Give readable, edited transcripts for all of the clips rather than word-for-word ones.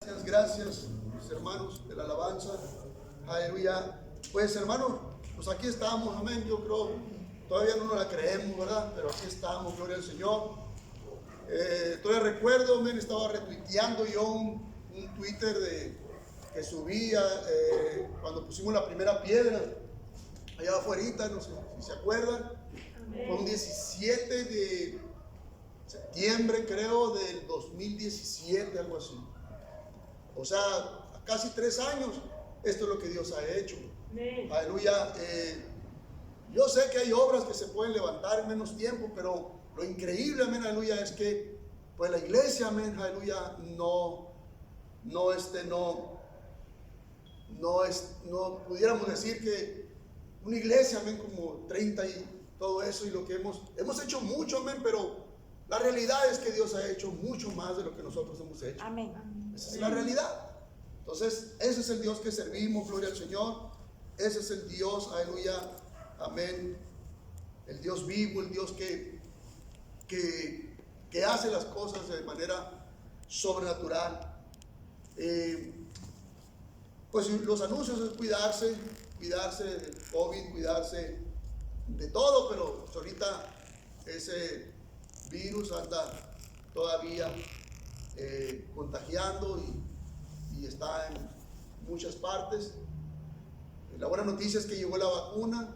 Gracias, mis hermanos de la alabanza. Aleluya. Pues hermanos, pues aquí estamos, amén. Yo creo, todavía no nos la creemos, ¿verdad? Pero aquí estamos, gloria al Señor. Todavía recuerdo, amén, estaba retuiteando yo un Twitter que subía cuando pusimos la primera piedra, allá afuera, no sé si se acuerdan. Fue un 17 de septiembre, creo, del 2017, algo así. O sea, casi 3 años, esto es lo que Dios ha hecho. Aleluya. Yo sé que hay obras que se pueden levantar en menos tiempo, pero lo increíble, amén, aleluya, es que pues la iglesia, amén, aleluya, no pudiéramos decir que una iglesia, amén, como 30 y todo eso, y lo que hemos hecho mucho, amén, pero la realidad es que Dios ha hecho mucho más de lo que nosotros hemos hecho. Amén. Esa es la realidad. Entonces, ese es el Dios que servimos, gloria al Señor. Ese es el Dios, aleluya, amén. El Dios vivo, el Dios que hace las cosas de manera sobrenatural. Pues los anuncios es cuidarse del COVID, cuidarse de todo, pero pues ahorita ese virus anda todavía contagiando y está en muchas partes. La buena noticia es que llegó la vacuna,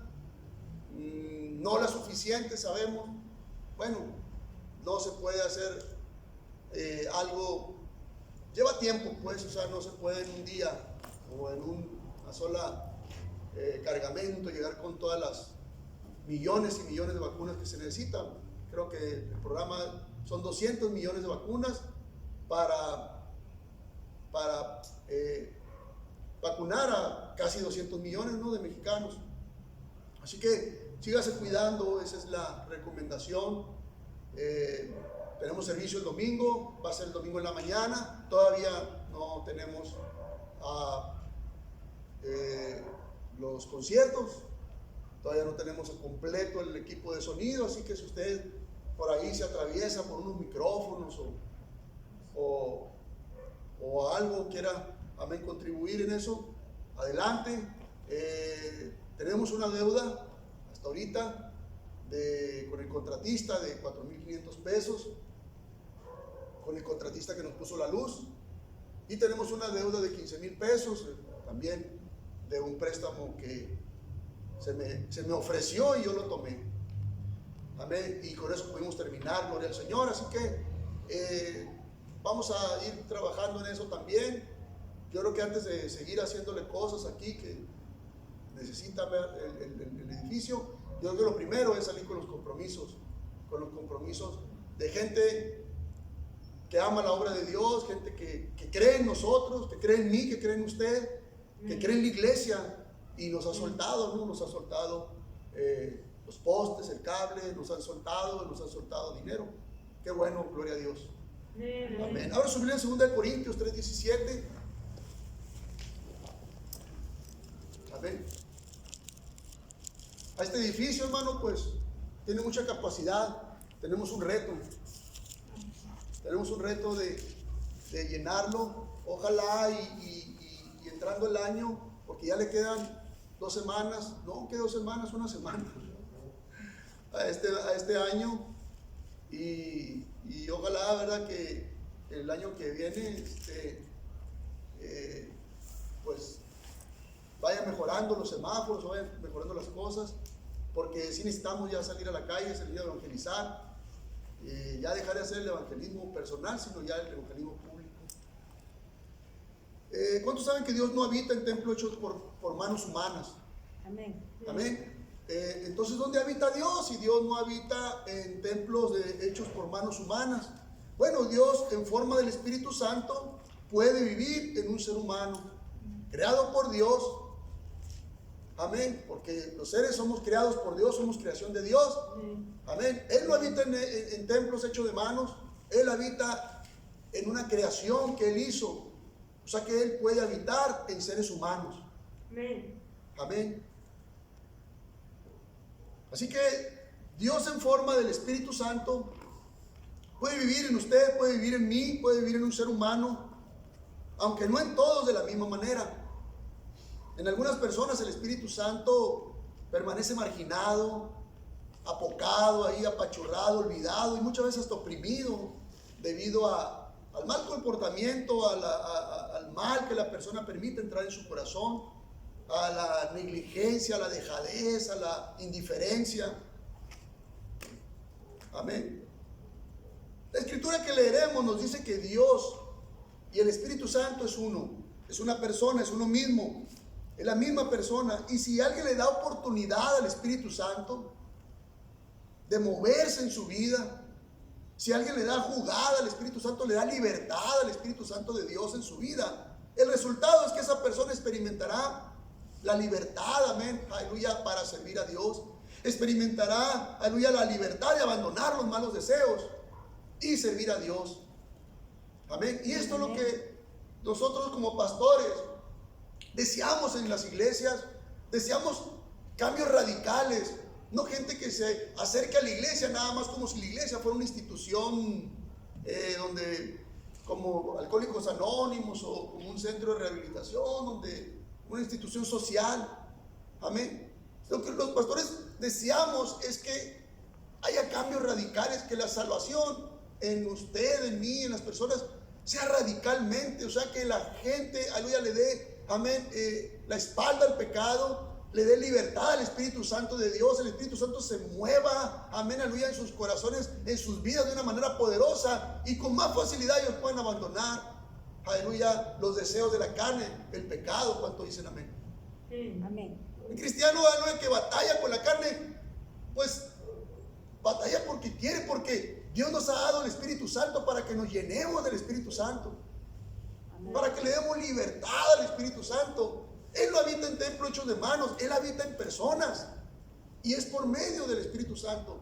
no la suficiente, sabemos. Bueno, no se puede hacer algo, lleva tiempo, pues, o sea, no se puede en un día o en una sola cargamento llegar con todas las millones y millones de vacunas que se necesitan. Creo que el programa son 200 millones de vacunas para vacunar a casi 200 millones, ¿no?, de mexicanos. Así que sígase cuidando, esa es la recomendación. Tenemos servicio el domingo, va a ser el domingo en la mañana. Todavía no tenemos los conciertos, todavía no tenemos completo el equipo de sonido, así que si usted por ahí se atraviesa por unos micrófonos o algo quiera, amén, contribuir en eso, adelante. Tenemos una deuda hasta ahorita con el contratista de 4,500 pesos, con el contratista que nos puso la luz, y tenemos una deuda de 15,000 pesos también de un préstamo que se me ofreció y yo lo tomé. Amén. Y con eso pudimos terminar, gloria al Señor. Así que vamos a ir trabajando en eso también. Yo creo que antes de seguir haciéndole cosas aquí que necesita ver el edificio, yo creo que lo primero es salir con los compromisos de gente que ama la obra de Dios, gente que cree en nosotros, que cree en mí, que cree en usted, que cree en la iglesia, y nos ha soltado, ¿no? Nos ha soltado los postes, el cable, nos han soltado dinero. Qué bueno, gloria a Dios. Amén. Ahora subir en 2 Corintios 3:17. Amén. A este edificio, hermano, pues tiene mucha capacidad. Tenemos un reto de llenarlo. Ojalá y entrando el año, porque ya le quedan 2 semanas, no, que 2 semanas, una semana a este año, y ojalá, verdad, que el año que viene pues vaya mejorando los semáforos, vayan mejorando las cosas, porque sí necesitamos ya salir a la calle, salir a evangelizar, ya dejar de hacer el evangelismo personal, sino ya el evangelismo público. ¿Cuántos saben que Dios no habita en templos hechos por manos humanas? Amén. Amén. Entonces, ¿dónde habita Dios? Si Dios no habita en templos hechos por manos humanas. Bueno, Dios en forma del Espíritu Santo puede vivir en un ser humano, creado por Dios. Amén, porque los seres somos creados por Dios, somos creación de Dios. Amén. Él no habita en templos hechos de manos, Él habita en una creación que Él hizo. O sea que Él puede habitar en seres humanos. Amén. Amén. Así que Dios en forma del Espíritu Santo puede vivir en usted, puede vivir en mí, puede vivir en un ser humano. aunque no en todos de la misma manera. En algunas personas el Espíritu Santo permanece marginado, apocado, ahí apachurrado, olvidado y muchas veces hasta oprimido debido al mal comportamiento, al mal que la persona permite entrar en su corazón, a la negligencia, a la dejadez, a la indiferencia. Amén. La escritura que leeremos nos dice que Dios y el Espíritu Santo es uno, es una persona, es uno mismo, es la misma persona. Y si alguien le da oportunidad al Espíritu Santo de moverse en su vida, si alguien le da jugada al Espíritu Santo, le da libertad al Espíritu Santo de Dios en su vida, el resultado es que esa persona experimentará la libertad, amén, aleluya, para servir a Dios. Experimentará, aleluya, la libertad de abandonar los malos deseos y servir a Dios. Amén. Y esto es lo que nosotros como pastores deseamos en las iglesias. Deseamos cambios radicales. No gente que se acerque a la iglesia nada más como si la iglesia fuera una institución donde, como Alcohólicos Anónimos o como un centro de rehabilitación, donde una institución social. Amén. Lo que los pastores deseamos es que haya cambios radicales, que la salvación en usted, en mí, en las personas sea radicalmente, o sea, que la gente, aleluya, le dé, amén, la espalda al pecado, le dé libertad al Espíritu Santo de Dios, el Espíritu Santo se mueva, amén, aleluya, en sus corazones, en sus vidas de una manera poderosa y con más facilidad ellos puedan abandonar, aleluya, los deseos de la carne, el pecado. ¿Cuánto dicen amén? Amén. El cristiano, aleluya, que batalla con la carne, pues batalla porque quiere, porque Dios nos ha dado el Espíritu Santo para que nos llenemos del Espíritu Santo. Amén. Para que le demos libertad al Espíritu Santo. Él no habita en templos hechos de manos, Él habita en personas. Y es por medio del Espíritu Santo.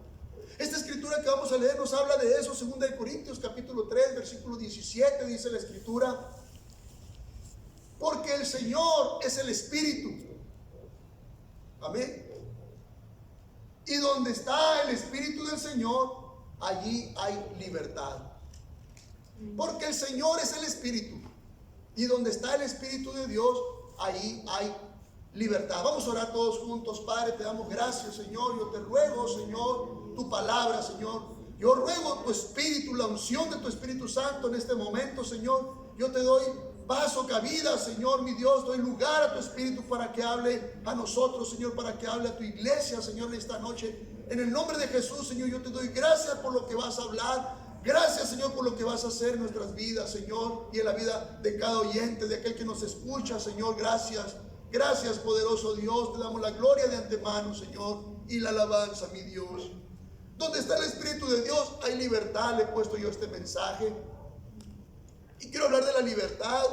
Esta escritura que vamos a leer nos habla de eso. 2 Corintios capítulo 3, versículo 17, dice la escritura: porque el Señor es el Espíritu. Amén. Y donde está el Espíritu del Señor, allí hay libertad. Porque el Señor es el Espíritu. Y donde está el Espíritu de Dios, allí hay libertad. Vamos a orar todos juntos. Padre, te damos gracias, Señor. Yo te ruego, Señor, tu palabra, Señor. Yo ruego tu Espíritu, la unción de tu Espíritu Santo en este momento, Señor. Yo te doy paso, cabida, Señor, mi Dios. Doy lugar a tu Espíritu para que hable a nosotros, Señor, para que hable a tu iglesia, Señor, en esta noche. En el nombre de Jesús, Señor, yo te doy gracias por lo que vas a hablar. Gracias, Señor, por lo que vas a hacer en nuestras vidas, Señor, y en la vida de cada oyente, de aquel que nos escucha, Señor. Gracias, gracias, poderoso Dios. Te damos la gloria de antemano, Señor, y la alabanza, mi Dios. Donde está el Espíritu de Dios, hay libertad. Le he puesto yo este mensaje. Y quiero hablar de la libertad,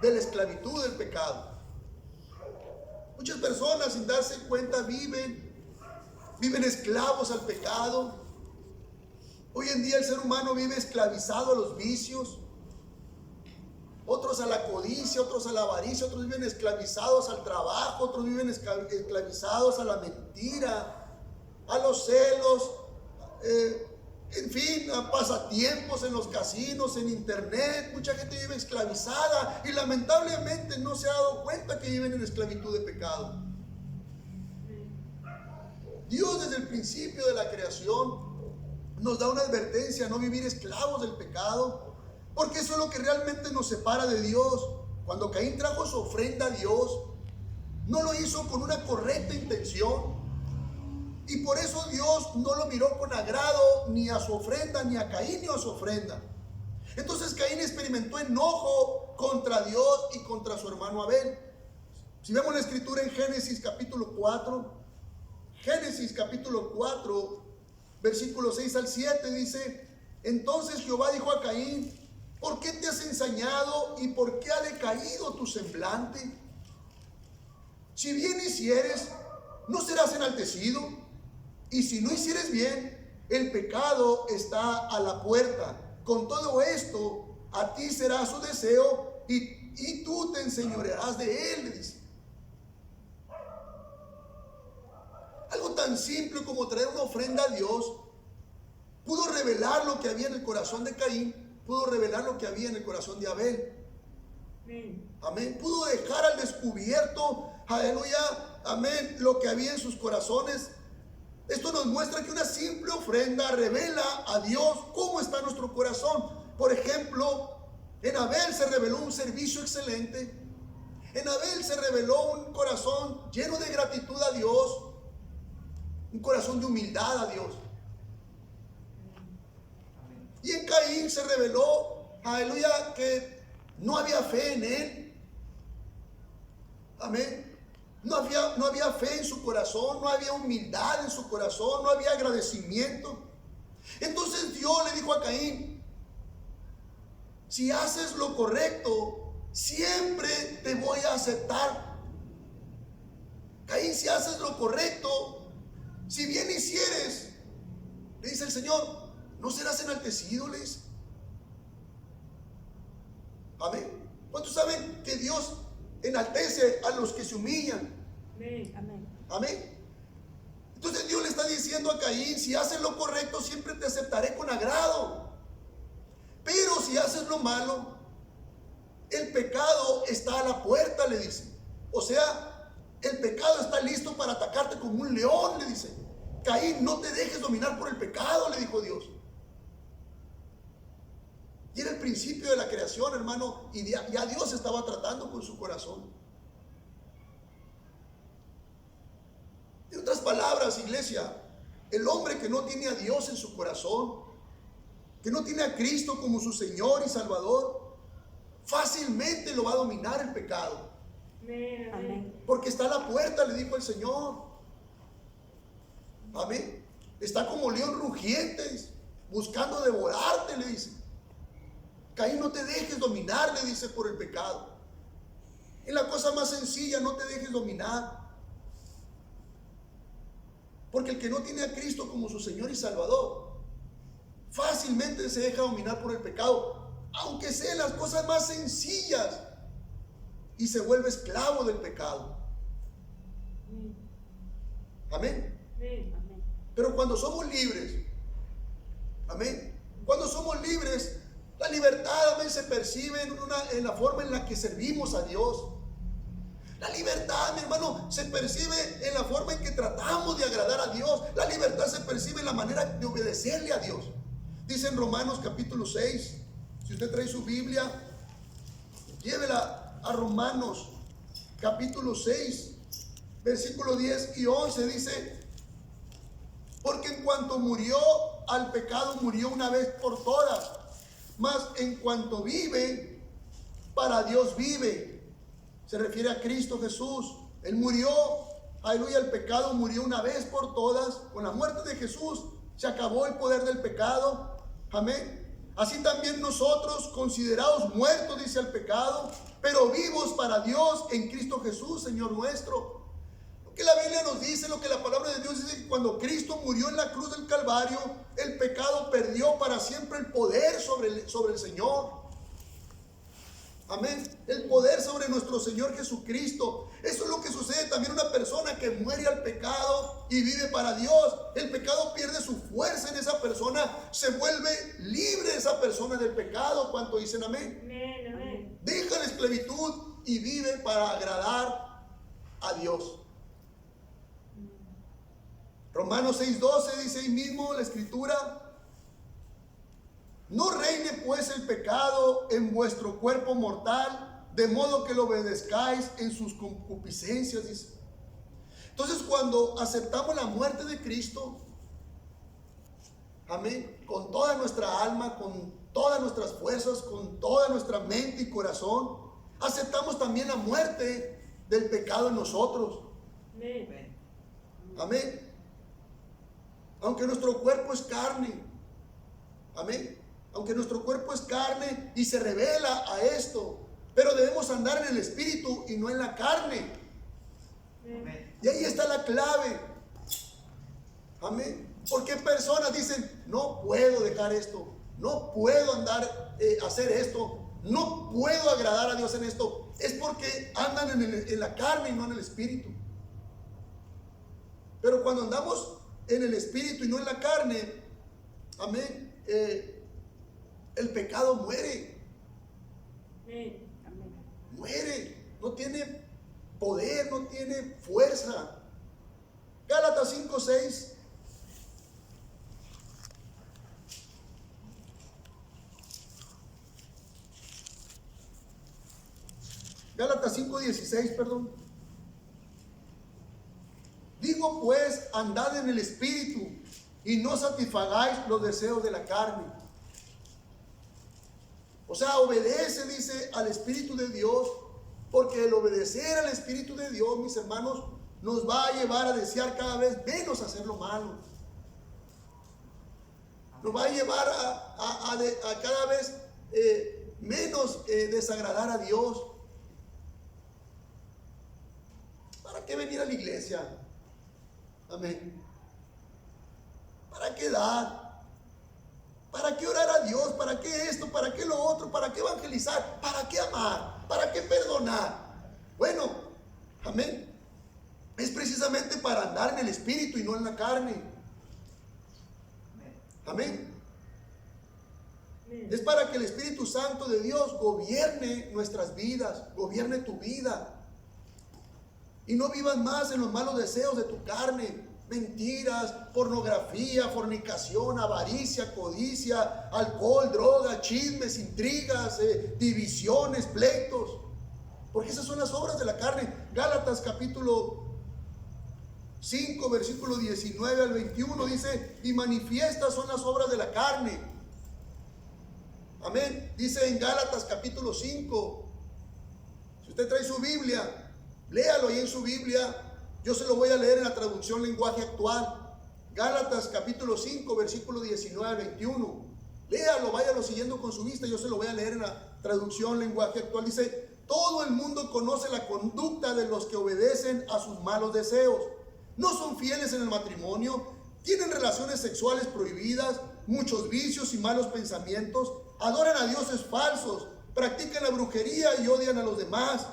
de la esclavitud del pecado. Muchas personas, sin darse cuenta, viven esclavos al pecado. Hoy en día el ser humano vive esclavizado a los vicios, otros a la codicia, otros a la avaricia, otros viven esclavizados al trabajo, otros viven esclavizados a la mentira, a los celos, en fin, a pasatiempos en los casinos, en internet. Mucha gente vive esclavizada y lamentablemente no se ha dado cuenta que viven en esclavitud de pecado. Dios desde el principio de la creación nos da una advertencia: no vivir esclavos del pecado, porque eso es lo que realmente nos separa de Dios. Cuando Caín trajo su ofrenda a Dios, no lo hizo con una correcta intención, y por eso Dios no lo miró con agrado ni a su ofrenda, ni a Caín ni a su ofrenda. Entonces Caín experimentó enojo contra Dios y contra su hermano Abel. Si vemos la escritura en Génesis capítulo 4, versículos 6 al 7, dice: entonces Jehová dijo a Caín: ¿por qué te has ensañado y por qué ha decaído tu semblante? Si bien hicieres, ¿no serás enaltecido? Y si no hicieres bien, el pecado está a la puerta. Con todo esto, a ti será su deseo y tú te enseñorearás de él, le dice. Algo tan simple como traer una ofrenda a Dios pudo revelar lo que había en el corazón de Caín, pudo revelar lo que había en el corazón de Abel. Amén. Pudo dejar al descubierto, aleluya, amén, lo que había en sus corazones. Esto nos muestra que una simple ofrenda revela a Dios cómo está nuestro corazón. Por ejemplo, en Abel se reveló un servicio excelente. En Abel se reveló un corazón lleno de gratitud a Dios, un corazón de humildad a Dios. Y en Caín se reveló, aleluya, que no había fe en él. Amén. No había fe en su corazón, no había humildad en su corazón, no había agradecimiento. Entonces Dios le dijo a Caín: si haces lo correcto, siempre te voy a aceptar. Caín, si haces lo correcto, si bien hicieres, le dice el Señor, no serás enaltecido, le dice. Amén. ¿Cuántos saben que Dios enaltece a los que se humillan? Amén. Amén. Entonces Dios le está diciendo a Caín: si haces lo correcto, siempre te aceptaré con agrado. Pero si haces lo malo, el pecado está a la puerta, le dice. O sea, el pecado está listo para atacarte como un león, le dice. Caín, no te dejes dominar por el pecado, le dijo Dios. Y era el principio de la creación, hermano, y ya Dios estaba tratando con su corazón. En otras palabras, iglesia, el hombre que no tiene a Dios en su corazón, que no tiene a Cristo como su Señor y Salvador, fácilmente lo va a dominar el pecado. Amén. Porque está a la puerta, le dijo el Señor. Amén. Está como león rugiente, buscando devorarte, le dice. Caín, no te dejes dominar, le dice, por el pecado. En la cosa más sencilla, no te dejes dominar. Porque el que no tiene a Cristo como su Señor y Salvador, fácilmente se deja dominar por el pecado, aunque sean las cosas más sencillas, y se vuelve esclavo del pecado. Amén. Pero cuando somos libres, amén, cuando somos libres, la libertad, amén, se percibe en la forma en la que servimos a Dios. La libertad, mi hermano, se percibe en la forma en que tratamos de agradar a Dios. La libertad se percibe en la manera de obedecerle a Dios. Dice en Romanos capítulo 6, si usted trae su Biblia, llévela a Romanos capítulo 6, versículo 10 y 11, dice: porque en cuanto murió al pecado, murió una vez por todas, mas en cuanto vive, para Dios vive. Se refiere a Cristo Jesús. Él murió, aleluya, el pecado murió una vez por todas. Con la muerte de Jesús se acabó el poder del pecado. Amén. Así también nosotros, considerados muertos, dice, al pecado, pero vivos para Dios en Cristo Jesús, Señor nuestro. Lo que la Biblia nos dice, lo que la palabra de Dios dice, que cuando Cristo murió en la cruz del Calvario, el pecado perdió para siempre el poder sobre el Señor. Amén. El poder sobre nuestro Señor Jesucristo. Eso es lo que sucede también a una persona que muere al pecado y vive para Dios. El pecado pierde su fuerza en esa persona. Se vuelve libre esa persona del pecado. ¿Cuánto dicen amén? Amén. Deja la esclavitud y vive para agradar a Dios. Romanos 6:12 dice ahí mismo la escritura: no reine pues el pecado en vuestro cuerpo mortal, de modo que lo obedezcáis en sus concupiscencias, dice. Entonces, cuando aceptamos la muerte de Cristo, amén, con toda nuestra alma, con todas nuestras fuerzas, con toda nuestra mente y corazón, aceptamos también la muerte del pecado en nosotros. Amén. Amén. Aunque nuestro cuerpo es carne, amén, aunque nuestro cuerpo es carne y se revela a esto, pero debemos andar en el espíritu y no en la carne. Amén. Y ahí está la clave. Amén. Porque personas dicen: no puedo dejar esto, no puedo andar, hacer esto, no puedo agradar a Dios en esto. Es porque andan en la carne y no en el espíritu. Pero cuando andamos en el espíritu y no en la carne, amén, el pecado muere. Amén. tiene fuerza. Gálatas 5:6. Gálatas 5:16, perdón. Digo pues, andad en el Espíritu y no satisfagáis los deseos de la carne. O sea, obedece, dice, al Espíritu de Dios, porque el obedecer al Espíritu de Dios, mis hermanos, nos va a llevar a desear cada vez menos hacer lo malo. Nos va a llevar a cada vez menos desagradar a Dios. ¿Para qué venir a la iglesia? Amén. ¿Para qué dar? ¿Para qué orar a Dios? ¿Para qué esto? ¿Para qué lo otro? ¿Para qué evangelizar? ¿Para qué amar? ¿Para qué perdonar? Bueno, amén. Es precisamente para andar en el Espíritu y no en la carne. Amén. Es para que el Espíritu Santo de Dios gobierne nuestras vidas, gobierne tu vida. Y no vivas más en los malos deseos de tu carne. Mentiras, pornografía, fornicación, avaricia, codicia, alcohol, droga, chismes, intrigas, divisiones, pleitos. Porque esas son las obras de la carne. Gálatas capítulo 5, versículo 19 al 21 dice: y manifiestas son las obras de la carne. Amén. Dice en Gálatas capítulo 5. Si usted trae su Biblia, léalo ahí en su Biblia. Yo se lo voy a leer en la traducción lenguaje actual. Gálatas capítulo 5, versículo 19 al 21. Léalo, váyalo siguiendo con su vista. Yo se lo voy a leer en la traducción lenguaje actual. Dice: todo el mundo conoce la conducta de los que obedecen a sus malos deseos. No son fieles en el matrimonio, tienen relaciones sexuales prohibidas, muchos vicios y malos pensamientos, adoran a dioses falsos, practican la brujería y odian a los demás.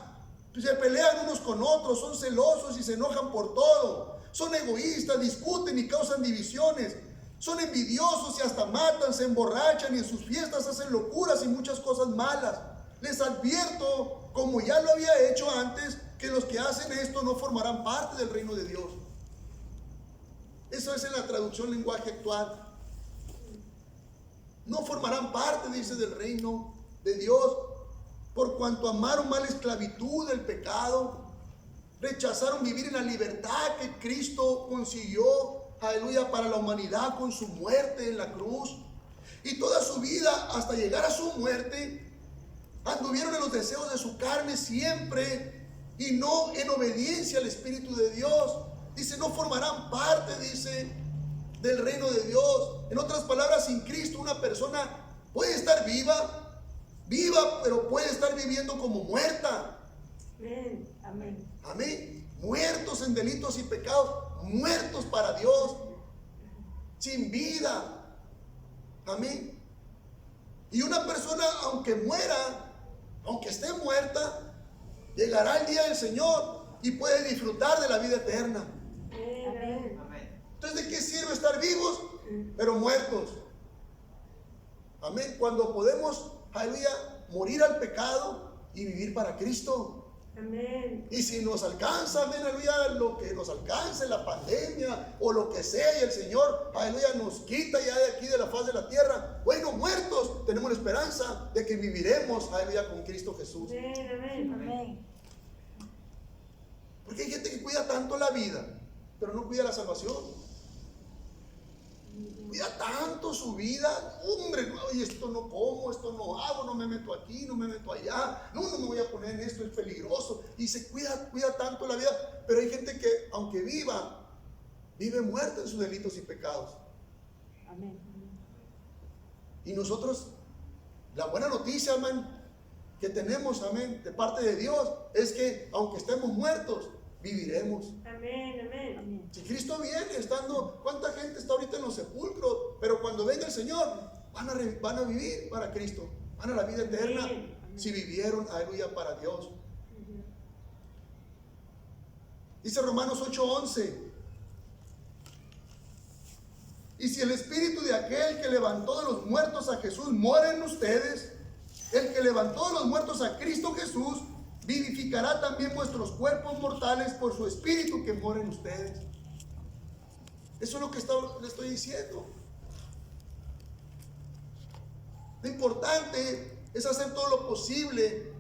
Se pelean unos con otros, son celosos y se enojan por todo, son egoístas, discuten y causan divisiones, son envidiosos y hasta matan, se emborrachan y en sus fiestas hacen locuras y muchas cosas malas. Les advierto, como ya lo había hecho antes, que los que hacen esto no formarán parte del reino de Dios. Eso es en la traducción lenguaje actual. No formarán parte, dice, del reino de Dios. Por cuanto amaron más la esclavitud del pecado, rechazaron vivir en la libertad que Cristo consiguió, aleluya, para la humanidad con su muerte en la cruz. Y toda su vida, hasta llegar a su muerte, anduvieron en los deseos de su carne siempre y no en obediencia al Espíritu de Dios. Dice, no formarán parte, dice, del reino de Dios. En otras palabras, sin Cristo una persona puede estar viva, pero puede estar viviendo como muerta. Amén. Amén. Amén. Muertos en delitos y pecados, muertos para Dios, sin vida. Amén. Y una persona, aunque muera, aunque esté muerta, llegará el día del Señor y puede disfrutar de la vida eterna. Amén. Entonces, ¿de qué sirve estar vivos, pero muertos? Amén. Cuando podemos, aleluya, morir al pecado y vivir para Cristo. Amén. Y si nos alcanza, amén, aleluya, lo que nos alcance, la pandemia o lo que sea, y el Señor, aleluya, nos quita ya de aquí de la faz de la tierra, bueno, muertos, tenemos la esperanza de que viviremos, aleluya, con Cristo Jesús. Amén. Amén. Amén. Porque hay gente que cuida tanto la vida, pero no cuida la salvación. Cuida tanto su vida, hombre, no, y esto no como, esto no hago, no me meto aquí, no me meto allá, no me voy a poner en esto, es peligroso. Y se cuida tanto la vida, pero hay gente que aunque vive muerta en sus delitos y pecados. Amén. Y nosotros, la buena noticia, amén, que tenemos, amén, de parte de Dios, es que aunque estemos muertos, viviremos. Amén. Amén. Amén. Si Cristo viene, ¿cuánta gente está ahorita en los sepulcros? Pero cuando venga el Señor, van a vivir para Cristo, van a la vida eterna. Amén. Si vivieron, aleluya, para Dios. Dice Romanos 8:11: y si el espíritu de aquel que levantó de los muertos a Jesús mora en ustedes, el que levantó de los muertos a Cristo Jesús vivificará también vuestros cuerpos mortales por su espíritu que mora en ustedes. Eso es lo que le estoy diciendo. Lo importante es hacer todo lo posible,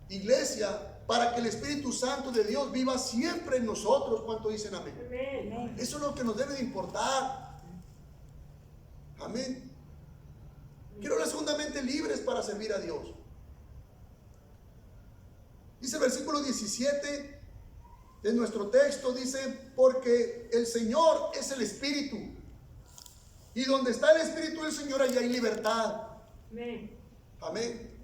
iglesia, para que el Espíritu Santo de Dios viva siempre en nosotros. ¿Cuánto dicen amén? Amén. Eso es lo que nos debe de importar. Amén. Quiero la segundamente libres para servir a Dios. Dice el versículo 17 de nuestro texto, dice, porque el Señor es el Espíritu, y donde está el Espíritu del Señor, allí hay libertad. Amén. Amén.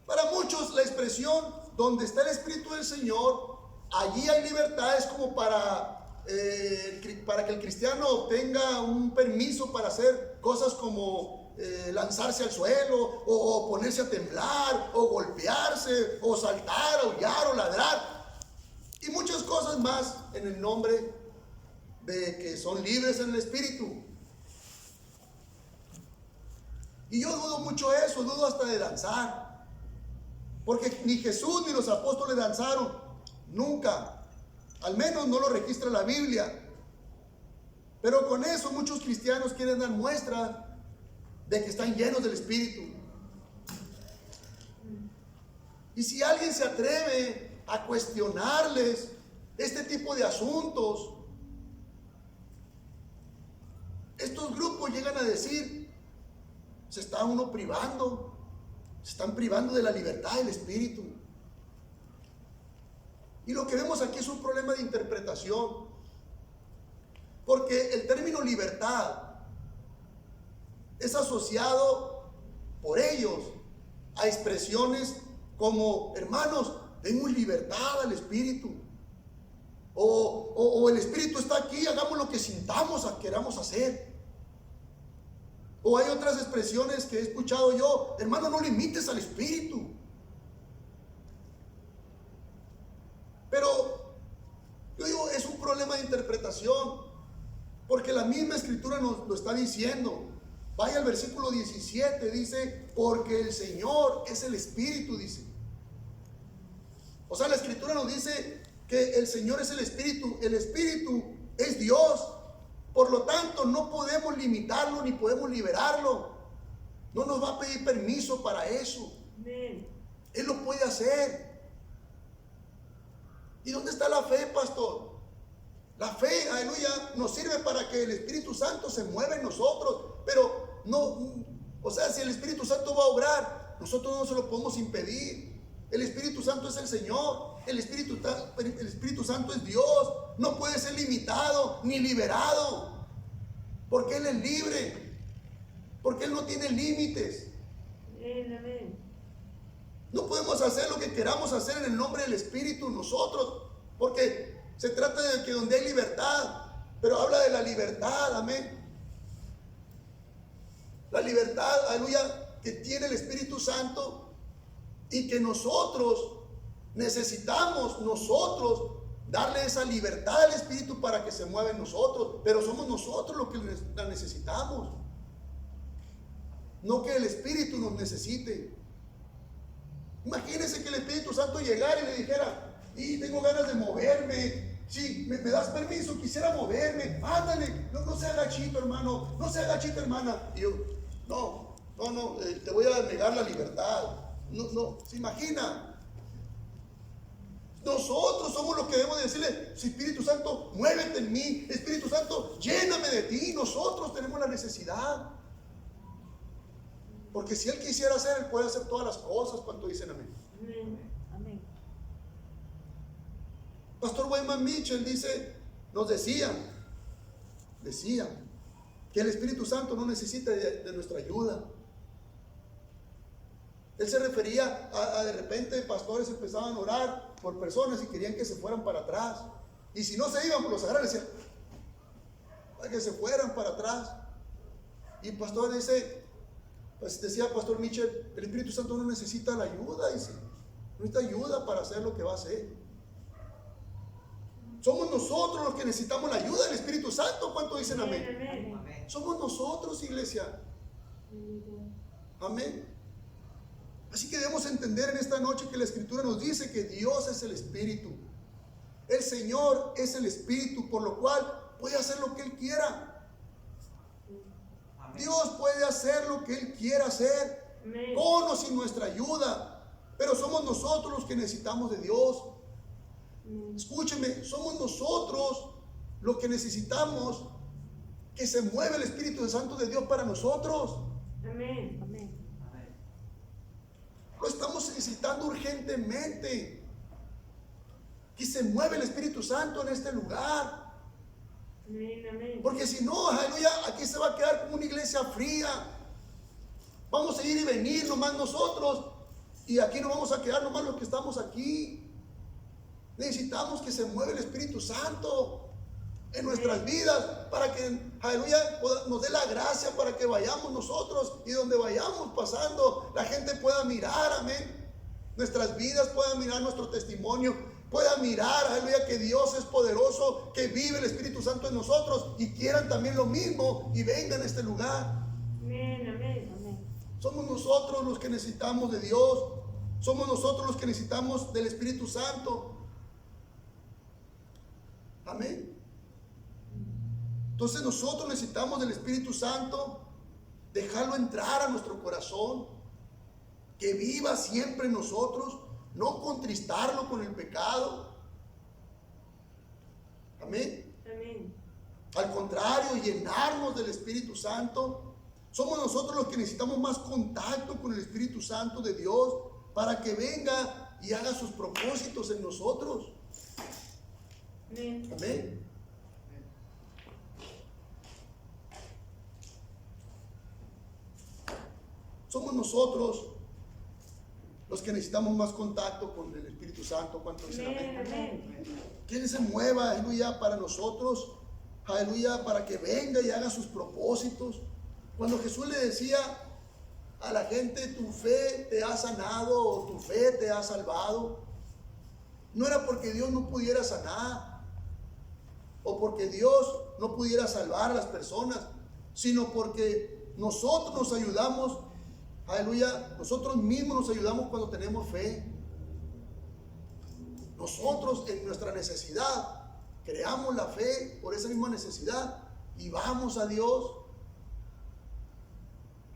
Para muchos la expresión donde está el Espíritu del Señor, allí hay libertad, es como para que el cristiano obtenga un permiso para hacer cosas como lanzarse al suelo, o ponerse a temblar, o golpearse, o saltar, aullar, o ladrar, y muchas cosas más en el nombre de que son libres en el Espíritu. Y yo dudo mucho eso, dudo hasta de danzar, porque ni Jesús ni los apóstoles danzaron, nunca, al menos no lo registra la Biblia. Pero con eso muchos cristianos quieren dar muestra de que están llenos del Espíritu. Y si alguien se atreve a cuestionarles este tipo de asuntos, estos grupos llegan a decir, se está uno privando, se están privando de la libertad del Espíritu. Y lo que vemos aquí es un problema de interpretación, porque el término libertad es asociado por ellos a expresiones como, hermanos, demos libertad al Espíritu, o el Espíritu está aquí, hagamos lo que sintamos, queramos hacer. O hay otras expresiones que he escuchado yo, hermano, no limites al Espíritu. Pero yo digo, es un problema de interpretación, porque la misma Escritura nos lo está diciendo. Vaya al versículo 17, dice, porque el Señor es el Espíritu, dice. O sea, la Escritura nos dice que el Señor es el Espíritu es Dios. Por lo tanto, no podemos limitarlo ni podemos liberarlo. No nos va a pedir permiso para eso. Amén. Él lo puede hacer. ¿Y dónde está la fe, pastor? La fe, aleluya, nos sirve para que el Espíritu Santo se mueva en nosotros. Pero no, o sea, si el Espíritu Santo va a obrar, nosotros no se lo podemos impedir. El Espíritu Santo es el Señor. El Espíritu Santo es Dios. No puede ser limitado ni liberado, porque Él es libre, porque Él no tiene límites. Amén. No podemos hacer lo que queramos hacer en el nombre del Espíritu nosotros, porque se trata de que donde hay libertad, pero habla de la libertad, amén. La libertad, aleluya, que tiene el Espíritu Santo, y que nosotros necesitamos darle esa libertad al Espíritu para que se mueva en nosotros, pero somos nosotros los que la necesitamos, no que el Espíritu nos necesite. Imagínense que el Espíritu Santo llegara y le dijera, y tengo ganas de moverme, si me das permiso, quisiera moverme, ándale, no sea agachito, hermano, no sea agachito, hermana. Y yo, no, te voy a negar la libertad. No, ¿se imagina? Nosotros somos los que debemos decirle, Espíritu Santo, muévete en mí, Espíritu Santo, lléname de ti. Nosotros tenemos la necesidad, porque si Él quisiera hacer, Él puede hacer todas las cosas. ¿Cuánto dicen amén? Amén. Pastor Wayman Mitchell nos decía que el Espíritu Santo no necesita de nuestra ayuda. Él se refería a de repente pastores empezaban a orar por personas y querían que se fueran para atrás, y si no se iban, pues los agarraban y decían para que se fueran para atrás. Y el pastor decía Pastor Mitchell, el Espíritu Santo no necesita la ayuda, dice, no necesita ayuda para hacer lo que va a hacer. Somos nosotros los que necesitamos la ayuda del Espíritu Santo. ¿Cuánto dicen amén? Somos nosotros, iglesia. Amén. Así que debemos entender en esta noche que la Escritura nos dice que Dios es el Espíritu. El Señor es el Espíritu, por lo cual puede hacer lo que Él quiera. Dios puede hacer lo que Él quiera hacer, con o sin nuestra ayuda. Pero somos nosotros los que necesitamos de Dios. Escúcheme, somos nosotros los que necesitamos que se mueva el Espíritu Santo de Dios para nosotros. Amén. Amén. Lo estamos necesitando urgentemente. Que se mueva el Espíritu Santo en este lugar. Amén. Amén. Porque si no, aleluya, aquí se va a quedar como una iglesia fría. Vamos a ir y venir nomás nosotros. Y aquí no vamos a quedar nomás los que estamos aquí. Necesitamos que se mueva el Espíritu Santo en nuestras vidas, para que, aleluya, nos dé la gracia para que vayamos nosotros, y donde vayamos pasando, la gente pueda mirar, amén, nuestras vidas, pueda mirar nuestro testimonio, pueda mirar, aleluya, que Dios es poderoso, que vive el Espíritu Santo en nosotros, y quieran también lo mismo y vengan a este lugar. Amén. Amén. Amén. Somos nosotros los que necesitamos de Dios, somos nosotros los que necesitamos del Espíritu Santo. Amén. Entonces nosotros necesitamos del Espíritu Santo, dejarlo entrar a nuestro corazón, que viva siempre en nosotros, no contristarlo con el pecado. Amén. Amén. Al contrario, llenarnos del Espíritu Santo. Somos nosotros los que necesitamos más contacto con el Espíritu Santo de Dios, para que venga y haga sus propósitos en nosotros. Amén. Amén. Somos nosotros los que necesitamos más contacto con el Espíritu Santo. ¿Cuántos dicen amén? Amén. Que Él se mueva, aleluya, para nosotros, aleluya, para que venga y haga sus propósitos. Cuando Jesús le decía a la gente, tu fe te ha sanado, o tu fe te ha salvado, no era porque Dios no pudiera sanar, o porque Dios no pudiera salvar a las personas, sino porque nosotros nos ayudamos, aleluya, nosotros mismos nos ayudamos cuando tenemos fe. Nosotros en nuestra necesidad creamos la fe por esa misma necesidad y vamos a Dios.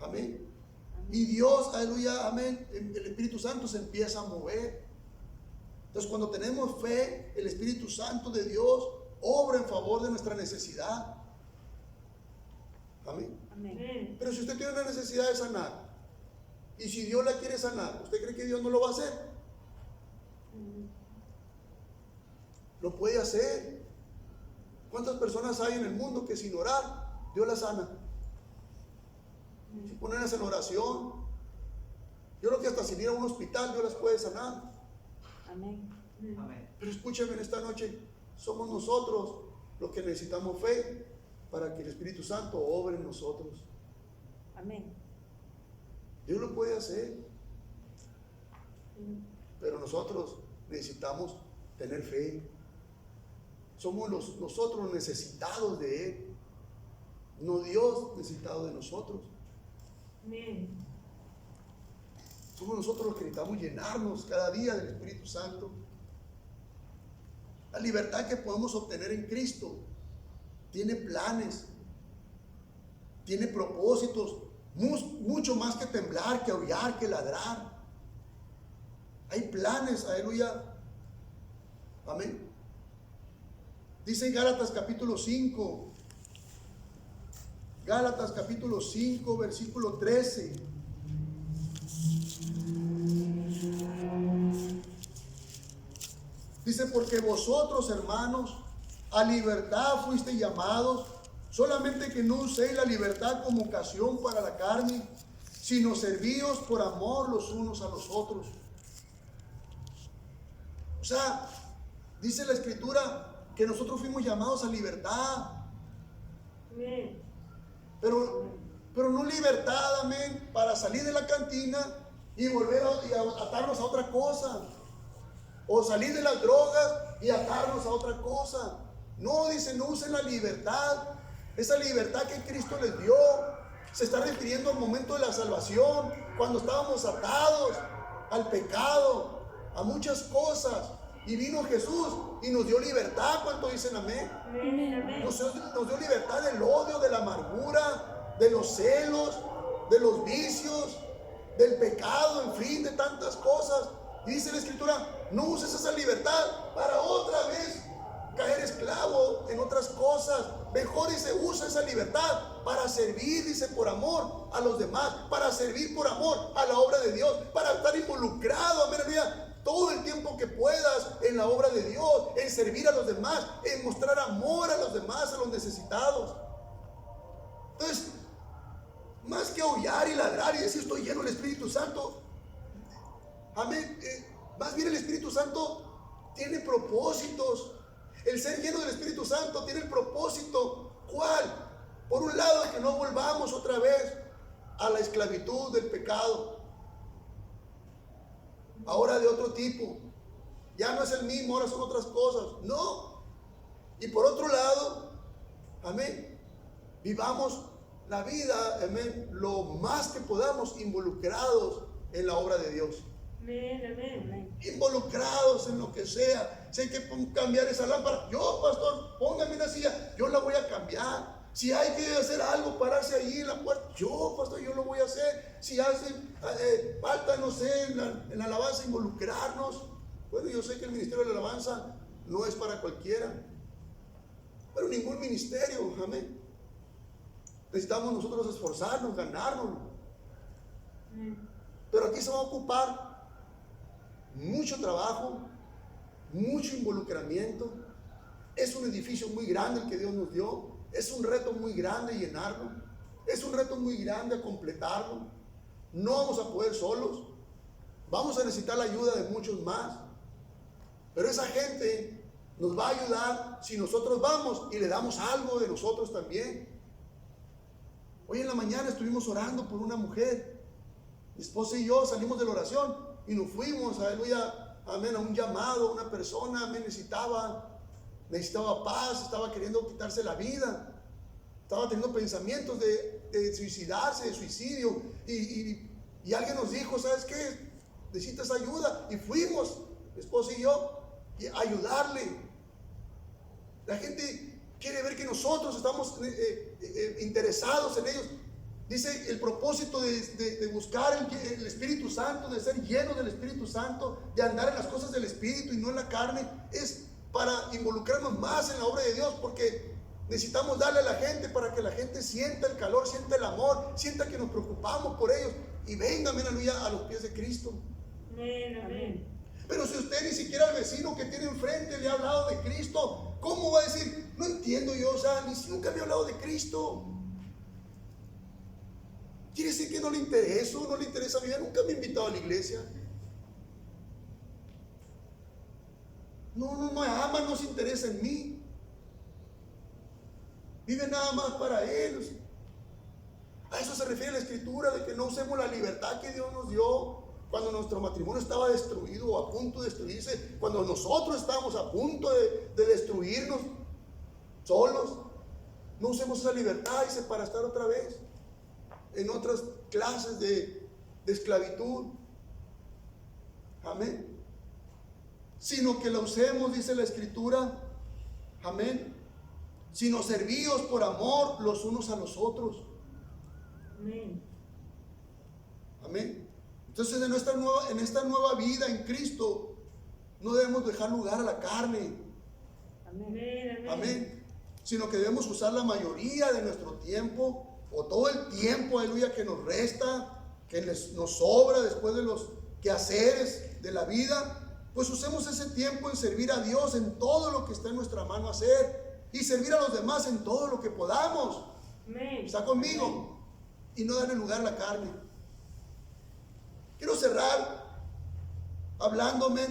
Amén. Y Dios, aleluya, amén, el Espíritu Santo se empieza a mover. Entonces cuando tenemos fe, el Espíritu Santo de Dios obra en favor de nuestra necesidad. Amén. Amén. Pero si usted tiene una necesidad de sanar, y si Dios la quiere sanar, ¿usted cree que Dios no lo va a hacer? Lo puede hacer. ¿Cuántas personas hay en el mundo que sin orar Dios las sana? Si ponen en oración, yo creo que hasta sin ir a un hospital Dios las puede sanar. Amén. Pero escúchame, en esta noche somos nosotros los que necesitamos fe para que el Espíritu Santo obre en nosotros. Amén. Dios lo puede hacer, pero nosotros necesitamos tener fe. Somos nosotros los necesitados de Él, no Dios necesitado de nosotros. Amén. Somos nosotros los que necesitamos llenarnos cada día del Espíritu Santo. La libertad que podemos obtener en Cristo tiene planes, tiene propósitos, mucho más que temblar, que aullar, que ladrar. Hay planes, aleluya. Amén. Dice en Gálatas capítulo 5, Gálatas capítulo 5, versículo 13. Dice, porque vosotros, hermanos, a libertad fuisteis llamados, solamente que no uséis la libertad como ocasión para la carne, sino servíos por amor los unos a los otros. O sea, dice la Escritura que nosotros fuimos llamados a libertad. Amén. Pero no libertad, amén, para salir de la cantina y volver a atarnos a otra cosa. O salir de las drogas y atarnos a otra cosa. No, dice, no usen la libertad. Esa libertad que Cristo les dio se está refiriendo al momento de la salvación, cuando estábamos atados al pecado, a muchas cosas. Y vino Jesús y nos dio libertad. ¿Cuánto dicen amén? Amén. Nos dio libertad del odio, de la amargura, de los celos, de los vicios, del pecado, en fin, de tantas cosas. Y dice la Escritura, no uses esa libertad para otra vez caer esclavo en otras cosas. Mejor dice, usa esa libertad para servir, dice, por amor a los demás, para servir por amor a la obra de Dios, para estar involucrado, amén, aleluya, todo el tiempo que puedas en la obra de Dios, en servir a los demás, en mostrar amor a los demás, a los necesitados. Entonces, más que aullar y ladrar y decir estoy lleno del Espíritu Santo, amén, más bien el Espíritu Santo tiene propósitos. El ser lleno del Espíritu Santo tiene el propósito, ¿cuál? Por un lado, que no volvamos otra vez a la esclavitud del pecado, ahora de otro tipo. Ya no es el mismo, ahora son otras cosas. No. Y por otro lado, amén, vivamos la vida, amén, lo más que podamos involucrados en la obra de Dios. Amén. Involucrados en lo que sea. Si hay que cambiar esa lámpara, yo, pastor, póngame una silla, yo la voy a cambiar. Si hay que hacer algo, pararse ahí en la puerta, yo, pastor, yo lo voy a hacer. Si hace falta, no sé, en la alabanza, involucrarnos. Bueno, yo sé que el ministerio de la alabanza no es para cualquiera, pero ningún ministerio, amén. Necesitamos nosotros esforzarnos, ganárnoslo. Pero aquí se va a ocupar mucho trabajo, mucho involucramiento. Es un edificio muy grande el que Dios nos dio. Es un reto muy grande llenarlo. Es un reto muy grande completarlo. No vamos a poder solos. Vamos a necesitar la ayuda de muchos más. Pero esa gente nos va a ayudar si nosotros vamos y le damos algo de nosotros también. Hoy en la mañana estuvimos orando por una mujer. Mi esposa y yo salimos de la oración y nos fuimos, aleluya, amén, a un llamado. Una persona necesitaba paz, estaba queriendo quitarse la vida, estaba teniendo pensamientos de suicidarse, de suicidio, y alguien nos dijo, ¿sabes qué? Necesitas ayuda, y fuimos, mi esposa y yo, a ayudarle. La gente quiere ver que nosotros estamos interesados en ellos. Dice el propósito de buscar el Espíritu Santo, de ser lleno del Espíritu Santo, de andar en las cosas del Espíritu y no en la carne, es para involucrarnos más en la obra de Dios, porque necesitamos darle a la gente para que la gente sienta el calor, sienta el amor, sienta que nos preocupamos por ellos y venga, amén, aleluya, a los pies de Cristo. Amén. Pero si usted ni siquiera al vecino que tiene enfrente le ha hablado de Cristo, ¿cómo va a decir? No entiendo yo, o sea, nunca me ha hablado de Cristo. Quiere decir que no le intereso, no le interesa mi vida, nunca me ha invitado a la iglesia. No me ama, no se interesa en mí. Vive nada más para Él. A eso se refiere la Escritura, de que no usemos la libertad que Dios nos dio cuando nuestro matrimonio estaba destruido o a punto de destruirse, cuando nosotros estábamos a punto de destruirnos solos. No usemos esa libertad, dice, para estar otra vez en otras clases de esclavitud. Amén. Sino que la usemos, dice la Escritura, amén, sino servíos por amor los unos a los otros. Amén. Amén. Entonces en esta nueva vida en Cristo no debemos dejar lugar a la carne. Amén. Amén. Sino que debemos usar la mayoría de nuestro tiempo, o todo el tiempo, aleluya, que nos resta, que nos sobra después de los quehaceres de la vida. Pues usemos ese tiempo en servir a Dios en todo lo que está en nuestra mano hacer, y servir a los demás en todo lo que podamos. Amén. ¿Está conmigo? Amén. Y no darle lugar a la carne. Quiero cerrar hablándome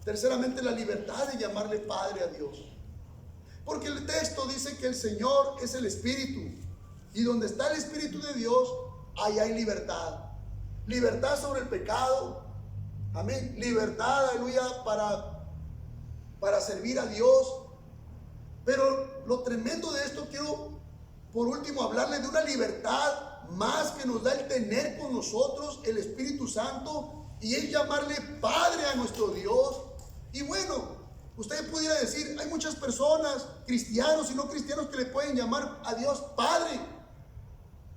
terceramente la libertad de llamarle Padre a Dios, porque el texto dice que el Señor es el Espíritu, y donde está el Espíritu de Dios, ahí hay libertad. Libertad sobre el pecado. Amén. Libertad, aleluya, para servir a Dios. Pero lo tremendo de esto, quiero por último hablarle de una libertad más que nos da el tener con nosotros el Espíritu Santo, y es llamarle Padre a nuestro Dios. Y bueno, usted pudiera decir, hay muchas personas, cristianos y no cristianos, que le pueden llamar a Dios Padre.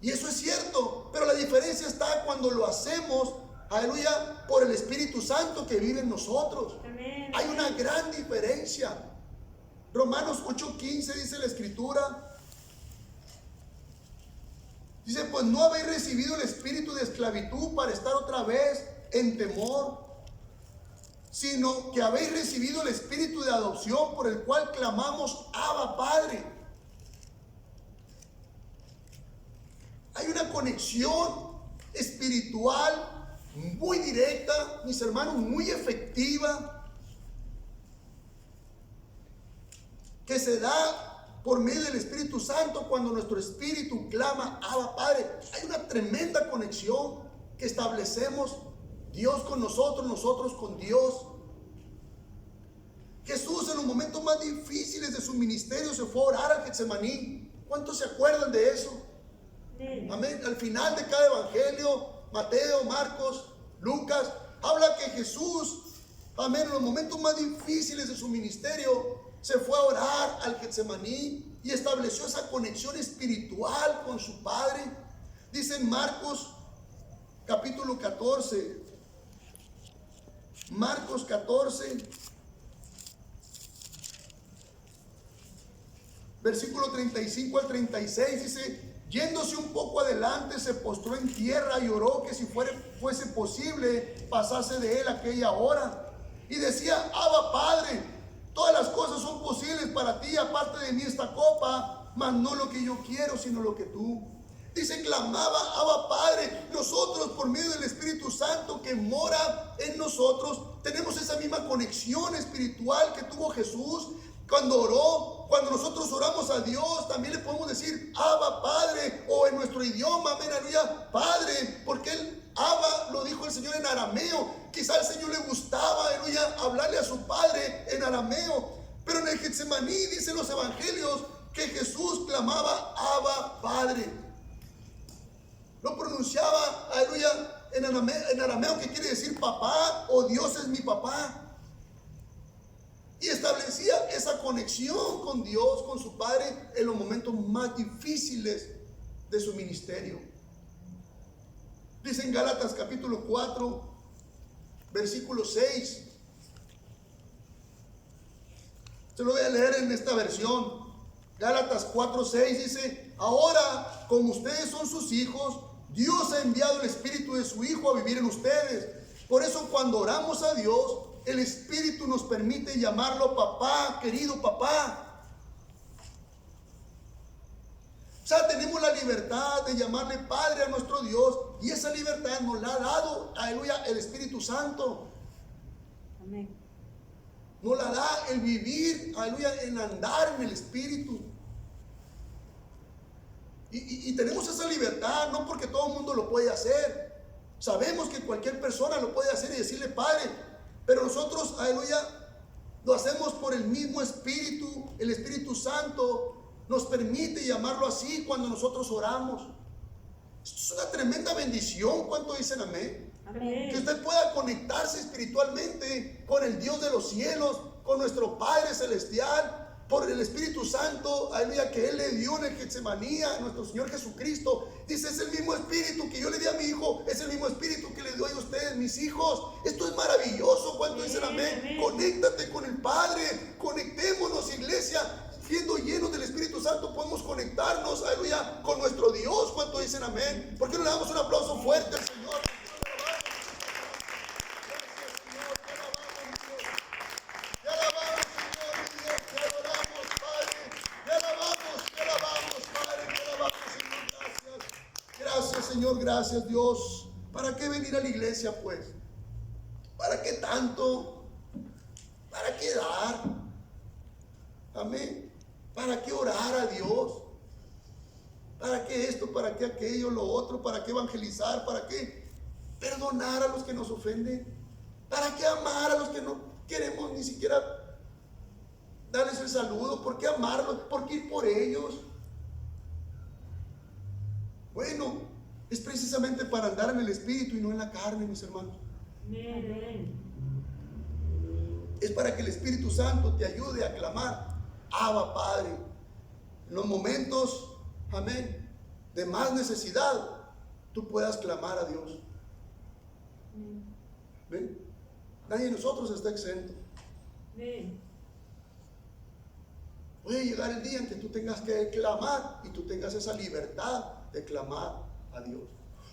Y eso es cierto, pero la diferencia está cuando lo hacemos, aleluya, por el Espíritu Santo que vive en nosotros. Amén. Hay una gran diferencia. Romanos 8:15 dice la Escritura. Dice, pues no habéis recibido el espíritu de esclavitud para estar otra vez en temor, sino que habéis recibido el espíritu de adopción, por el cual clamamos, Abba, Padre. Hay una conexión espiritual muy directa, mis hermanos, muy efectiva, que se da por medio del Espíritu Santo cuando nuestro espíritu clama, Abba, Padre. Hay una tremenda conexión que establecemos, Dios con nosotros, nosotros con Dios. Jesús, en los momentos más difíciles de su ministerio, se fue a orar al Getsemaní. ¿Cuántos se acuerdan de eso? Amén. Al final de cada evangelio, Mateo, Marcos, Lucas, habla que Jesús, amén, en los momentos más difíciles de su ministerio, se fue a orar al Getsemaní y estableció esa conexión espiritual con su Padre. Dice en Marcos capítulo 14, Marcos 14, versículo 35 al 36, dice, yéndose un poco adelante, se postró en tierra y oró que si fuese posible pasase de él aquella hora. Y decía, Abba, Padre, todas las cosas son posibles para ti, aparte de mí esta copa, mas no lo que yo quiero, sino lo que tú. Dice, clamaba, Abba, Padre. Nosotros, por medio del Espíritu Santo que mora en nosotros, tenemos esa misma conexión espiritual que tuvo Jesús cuando oró. Cuando nosotros oramos a Dios, también le podemos decir, Abba, Padre, o en nuestro idioma, amén, aleluya, Padre, porque el Abba lo dijo el Señor en arameo. Quizá al Señor le gustaba, aleluya, hablarle a su Padre en arameo. Pero en el Getsemaní dicen los evangelios que Jesús clamaba, Abba, Padre. Lo pronunciaba, aleluya, en arameo, que quiere decir papá, o Dios es mi papá. Y establecía esa conexión con Dios, con su Padre, en los momentos más difíciles de su ministerio. Dice en Gálatas capítulo 4, versículo 6. Se lo voy a leer en esta versión. Gálatas 4, 6 dice, ahora, como ustedes son sus hijos, Dios ha enviado el Espíritu de su Hijo a vivir en ustedes. Por eso cuando oramos a Dios, el Espíritu nos permite llamarlo papá, querido papá. O sea, tenemos la libertad de llamarle Padre a nuestro Dios, y esa libertad nos la ha dado, aleluya, el Espíritu Santo. Amén. Nos la da el vivir, aleluya, en andar en el Espíritu. Y tenemos esa libertad, no porque todo el mundo lo puede hacer. Sabemos que cualquier persona lo puede hacer y decirle Padre, pero nosotros, aleluya, lo hacemos por el mismo Espíritu. El Espíritu Santo nos permite llamarlo así cuando nosotros oramos. Esto es una tremenda bendición. ¿Cuánto dicen amén? Amén. Que usted pueda conectarse espiritualmente con el Dios de los cielos, con nuestro Padre Celestial, por el Espíritu Santo, aleluya, que Él le dio en el Getsemaní a nuestro Señor Jesucristo. Dice, es el mismo Espíritu que yo le di a mi hijo, es el mismo Espíritu que le doy a ustedes, mis hijos. Esto es maravilloso. ¿Cuánto dicen amén? Amén. Conéctate con el Padre, conectémonos, iglesia. Siendo llenos del Espíritu Santo podemos conectarnos, aleluya, con nuestro Dios. ¿Cuánto dicen amén? ¿Por qué no le damos un aplauso fuerte al Señor? Señor, gracias Dios. ¿Para qué venir a la iglesia pues? ¿Para qué tanto? ¿Para qué dar? Amén. ¿Para qué orar a Dios? ¿Para qué esto? ¿Para qué aquello? Lo otro. ¿Para qué evangelizar? ¿Para qué perdonar a los que nos ofenden? ¿Para qué amar a los que no queremos ni siquiera darles el saludo? ¿Por qué amarlos? ¿Por qué ir por ellos? Bueno, es precisamente para andar en el Espíritu y no en la carne, mis hermanos. Amén. Es para que el Espíritu Santo te ayude a clamar, Abba Padre. En los momentos, amén, de más necesidad, tú puedas clamar a Dios. ¿Ven? Nadie de nosotros está exento. Amén. Puede llegar el día en que tú tengas que clamar y tú tengas esa libertad de clamar a Dios.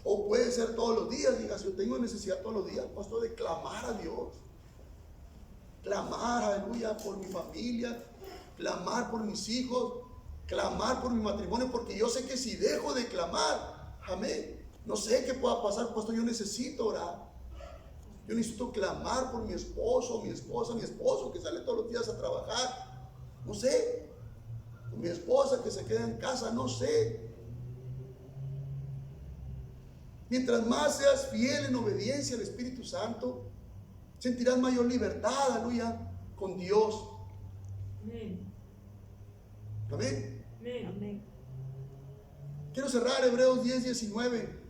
O puede ser todos los días, digas, yo tengo necesidad todos los días, pastor, de clamar a Dios. Clamar, aleluya, por mi familia, clamar por mis hijos, clamar por mi matrimonio, porque yo sé que si dejo de clamar, amén, no sé qué pueda pasar, pastor, yo necesito orar. Yo necesito clamar por mi esposo, mi esposa, mi esposo que sale todos los días a trabajar. No sé. Por mi esposa que se queda en casa, no sé. Mientras más seas fiel en obediencia al Espíritu Santo, sentirás mayor libertad, aleluya, con Dios. Amén. Amén. Amén. Quiero cerrar Hebreos 10:19.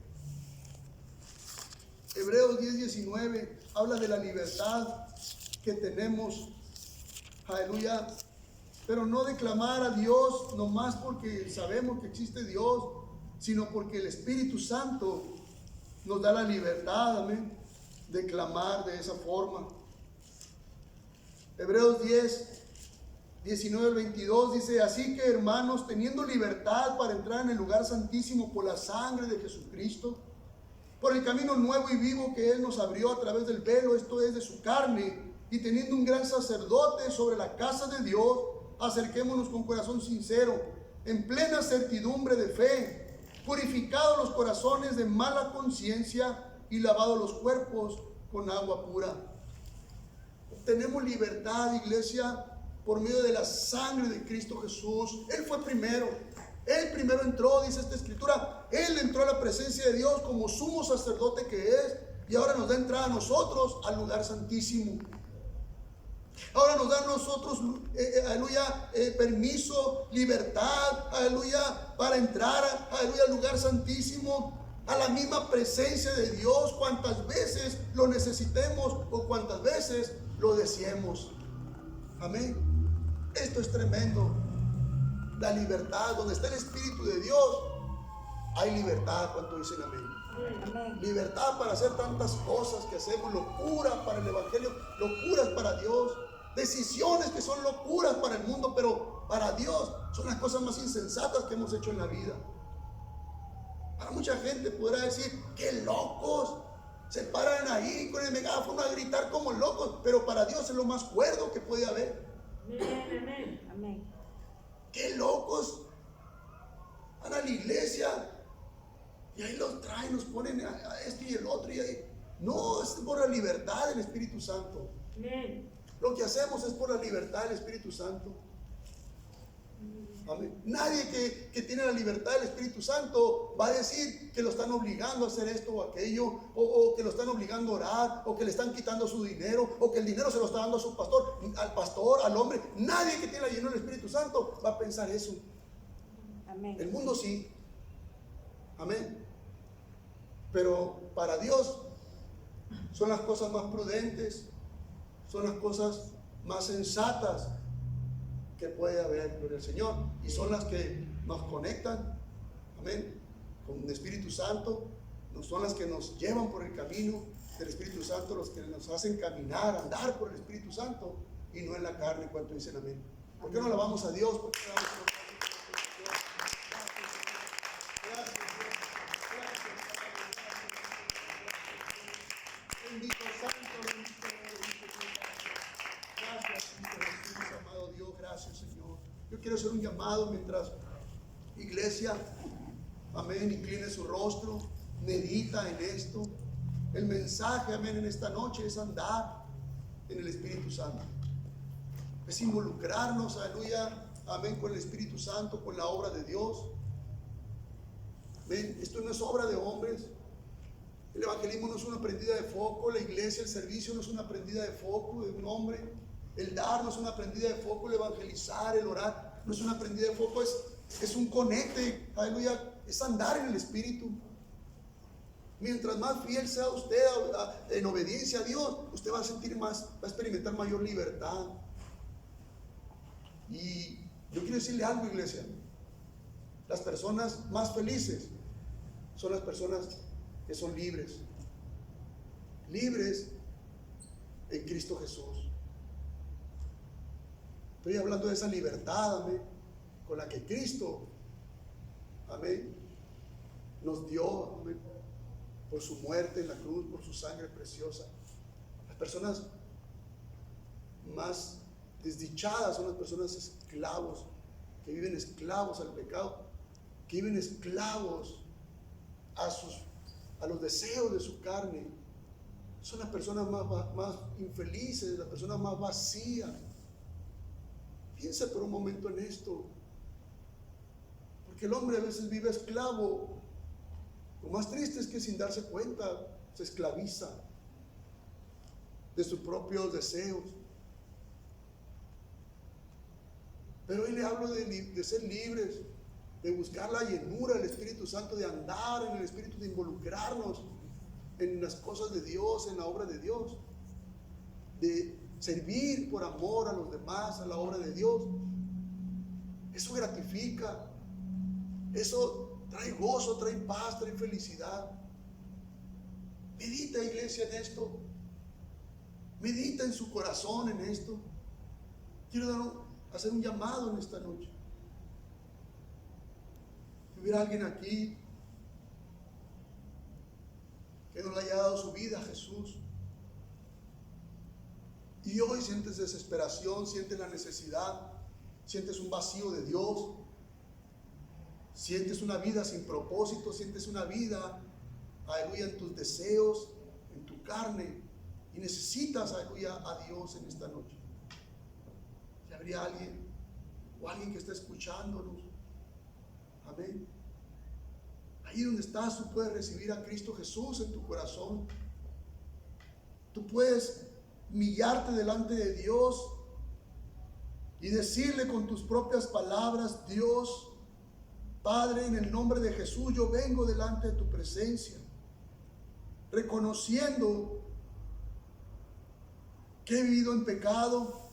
Hebreos 10:19 habla de la libertad que tenemos, aleluya, pero no de clamar a Dios nomás porque sabemos que existe Dios, sino porque el Espíritu Santo nos da la libertad, amén, de clamar de esa forma. Hebreos 10:19-22 dice: así que, hermanos, teniendo libertad para entrar en el lugar santísimo por la sangre de Jesucristo, por el camino nuevo y vivo que Él nos abrió a través del velo, esto es, de su carne, y teniendo un gran sacerdote sobre la casa de Dios, acerquémonos con corazón sincero, en plena certidumbre de fe, purificados los corazones de mala conciencia y lavados los cuerpos con agua pura. Tenemos libertad, iglesia, por medio de la sangre de Cristo Jesús. Él fue primero. Él primero entró, dice esta escritura. Él entró a la presencia de Dios como sumo sacerdote que es, y ahora nos da entrada a nosotros al lugar santísimo. Ahora nos da a nosotros, aleluya, permiso, libertad, aleluya, para entrar, aleluya, al lugar santísimo, a la misma presencia de Dios, cuantas veces lo necesitemos o cuantas veces lo deseemos. Amén. Esto es tremendo. La libertad, donde está el Espíritu de Dios, hay libertad. ¿Cuánto dicen amén? Amén. Libertad para hacer tantas cosas que hacemos, locuras para el Evangelio, locuras para Dios, decisiones que son locuras para el mundo, pero para Dios son las cosas más insensatas que hemos hecho en la vida. Para mucha gente podrá decir, qué locos, se paran ahí con el megáfono a gritar como locos, pero para Dios es lo más cuerdo que puede haber. Amén. Amén. Qué locos, van a la iglesia y ahí los traen, nos ponen a esto y el otro, y ahí. No, es por la libertad del Espíritu Santo. Amén. Lo que hacemos es por la libertad del Espíritu Santo. Amén. Nadie que tiene la libertad del Espíritu Santo va a decir que lo están obligando a hacer esto o aquello, o que lo están obligando a orar, o que le están quitando su dinero, o que el dinero se lo está dando a su pastor, al hombre. Nadie que tiene la llenura del Espíritu Santo va a pensar eso. Amén. El mundo sí. Amén. Pero para Dios son las cosas más prudentes, son las cosas más sensatas que puede haber, gloria al Señor, y son las que nos conectan, amén, con el Espíritu Santo, no son las que nos llevan por el camino del Espíritu Santo, los que nos hacen caminar, andar por el Espíritu Santo y no en la carne. ¿Cuánto dicen amén? ¿Por qué no alabamos a Dios? ¿Por qué no alabamos a Dios? Bendito Santo, bendito gracias, Jesús, amado Dios, gracias, Señor. Yo quiero hacer un llamado mientras iglesia, amén, incline su rostro, medita en esto. El mensaje, amén, en esta noche es andar en el Espíritu Santo. Es involucrarnos, aleluya, amén, con el Espíritu Santo, con la obra de Dios. Amén. Esto no es obra de hombres. El evangelismo no es una prendida de foco, la iglesia, el servicio no es una prendida de foco de un hombre, el dar no es una prendida de foco, el evangelizar, el orar no es una prendida de foco, es un conecte, aleluya, es andar en el Espíritu. Mientras más fiel sea usted en obediencia a Dios, usted va a sentir más, va a experimentar mayor libertad. Y yo quiero decirle algo, iglesia. Las personas más felices son las personas que son libres. Libres en Cristo Jesús. Estoy hablando de esa libertad, amén, con la que Cristo, amén, nos dio, amén, por su muerte en la cruz, por su sangre preciosa. Las personas más desdichadas son las personas esclavos, que viven esclavos al pecado, que viven esclavos a los deseos de su carne. Son las personas más infelices, las personas más vacías. Piensa por un momento en esto, porque el hombre a veces vive esclavo. Lo más triste es que sin darse cuenta se esclaviza de sus propios deseos. Pero hoy le hablo de ser libres, de buscar la llenura del Espíritu Santo, de andar en el Espíritu, de involucrarnos en las cosas de Dios, en la obra de Dios, de servir por amor a los demás, a la obra de Dios. Eso gratifica, eso trae gozo, trae paz, trae felicidad. Medita, iglesia, en esto. Medita en su corazón en esto. Quiero hacer un llamado en esta noche. Si hubiera alguien aquí que no le haya dado su vida a Jesús, y hoy sientes desesperación, sientes la necesidad, sientes un vacío de Dios, sientes una vida sin propósito, sientes una vida, aleluya, en tus deseos, en tu carne, y necesitas, aleluya, a Dios en esta noche. Si habría alguien, o alguien que está escuchándonos, amén. Ahí donde estás, tú puedes recibir a Cristo Jesús en tu corazón. Tú puedes humillarte delante de Dios y decirle con tus propias palabras: Dios, Padre, en el nombre de Jesús, yo vengo delante de tu presencia, reconociendo que he vivido en pecado,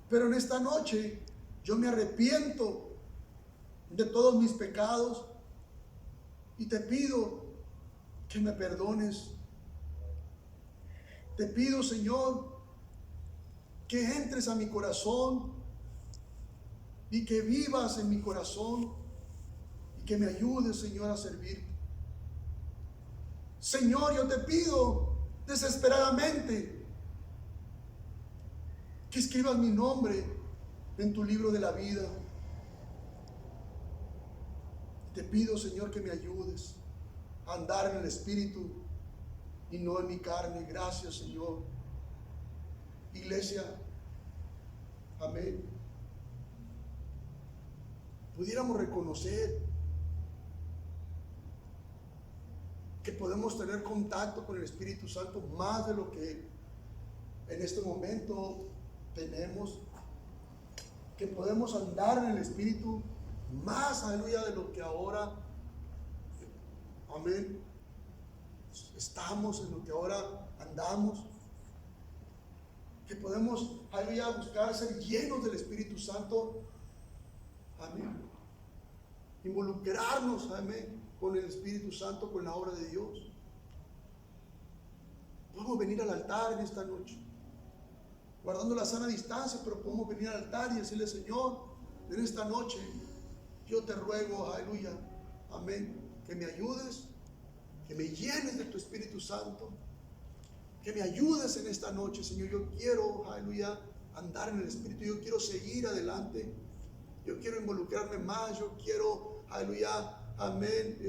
pero en esta noche yo me arrepiento de todos mis pecados y te pido que me perdones. Te pido, Señor, que entres a mi corazón y que vivas en mi corazón y que me ayudes, Señor, a servirte. Señor, yo te pido desesperadamente que escribas mi nombre en tu libro de la vida. Te pido, Señor, que me ayudes a andar en el Espíritu y no en mi carne. Gracias, Señor. Iglesia, amén. Pudiéramos reconocer que podemos tener contacto con el Espíritu Santo más de lo que en este momento tenemos, que podemos andar en el Espíritu más, aleluya, de lo que ahora, amén, estamos, en lo que ahora andamos, que podemos, aleluya, buscar ser llenos del Espíritu Santo, amén, involucrarnos, amén, con el Espíritu Santo, con la obra de Dios. Podemos venir al altar en esta noche, guardando la sana distancia, pero podemos venir al altar y decirle: Señor, en esta noche yo te ruego, aleluya, amén, que me ayudes, que me llenes de tu Espíritu Santo, que me ayudes en esta noche, Señor. Yo quiero, aleluya, andar en el Espíritu, yo quiero seguir adelante, yo quiero involucrarme más, yo quiero, aleluya, amén,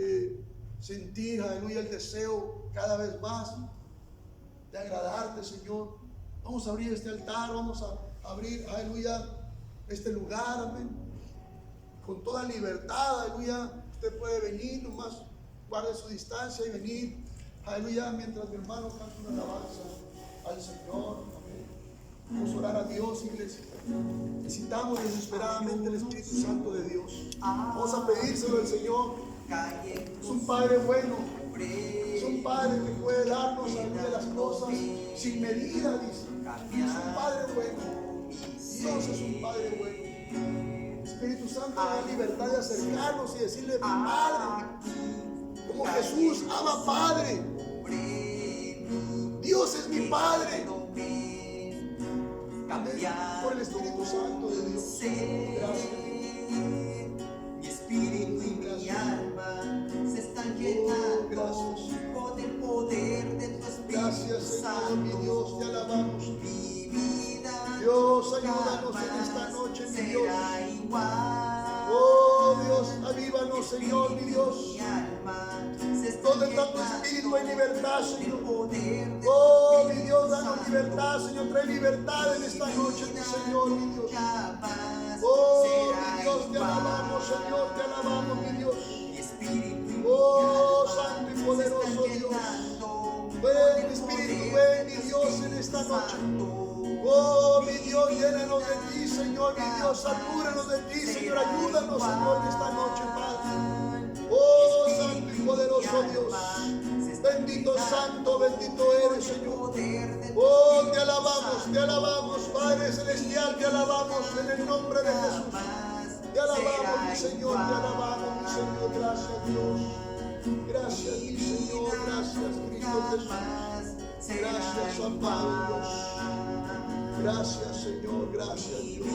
sentir, aleluya, el deseo cada vez más de agradarte, Señor. Vamos a abrir este altar, vamos a abrir, aleluya, este lugar, amén, con toda libertad, aleluya. Usted puede venir, nomás guarde su distancia y venir, aleluya, mientras mi hermano canta una alabanza al Señor, amén. Vamos a orar a Dios, iglesia. Necesitamos desesperadamente el Espíritu Santo de Dios. Vamos a pedírselo al Señor. Es un Padre bueno. Es un Padre que puede darnos a de las cosas sin medida, dice. Es un Padre bueno. Dios es un Padre bueno. Espíritu Santo nos da libertad de acercarnos y decirle, mi Padre. Como Jesús, ama Padre. Dios es mi Padre. Por el Espíritu Santo de Dios. Gracias. Mi espíritu y mi alma se están llenando con el poder de tu Espíritu Gracias, Señor, mi Dios, te alabamos. Mi vida, Dios, ayúdanos en esta noche, mi Dios. será igual. Oh Dios, avívanos, Señor, mi Dios. Mi alma se está Donde está tu llenando espíritu hay libertad, con el Señor. poder de Oh, tu mi Espíritu Dios, danos Santo. libertad, Señor. Trae libertad en esta noche, mi Señor, mi Dios. Jamás Oh, será mi Dios, te igual. alabamos, Señor, te alabamos, mi Dios. Mi espíritu y mi Oh, alma santo y se poderoso están Dios. llenando Ven, con el Espíritu, poder ven, de mi tu Dios, en Espíritu esta noche. Santo. Oh, mi Dios, llénanos de ti, Señor, mi Dios. Satúranos de ti, Señor. Ayúdanos, Señor, en esta noche, Padre. Oh, santo y poderoso Dios. Bendito Santo, bendito eres, Señor. Oh, te alabamos, Padre Celestial, te alabamos en el nombre de Jesús. Te alabamos, mi Señor, te alabamos, mi Señor. Gracias, Dios. Gracias, mi Señor. Gracias, Cristo Jesús. Gracias, amado Dios. Gracias, Señor. Gracias, Dios.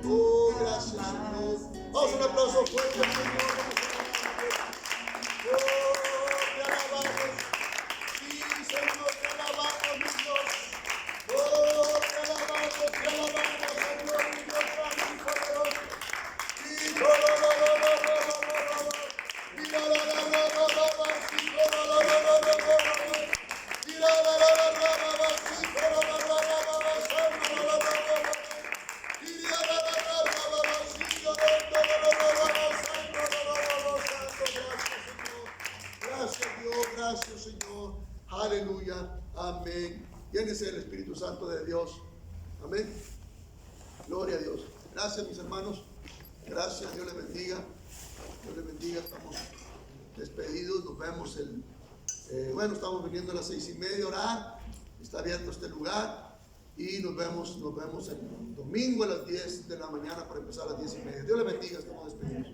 Oh, gracias, Señor. Vamos, un aplauso fuerte al Señor. Oh, te alabamos. Sí, Señor, te alabamos, mi Dios. Oh, te alabamos, Señor, mi Dios santo y poderoso. Sí, gracias, Dios, gracias, Señor. Aleluya, amén. Llénese el Espíritu Santo de Dios. Amén. Gloria a Dios. Gracias, mis hermanos. Gracias, Dios les bendiga. Dios les bendiga. Estamos despedidos. Nos vemos estamos viniendo a las 6:30 a orar. Está abierto este lugar. Y nos vemos el domingo a las 10 de la mañana para empezar a las 10:30. Dios les bendiga. Estamos despedidos.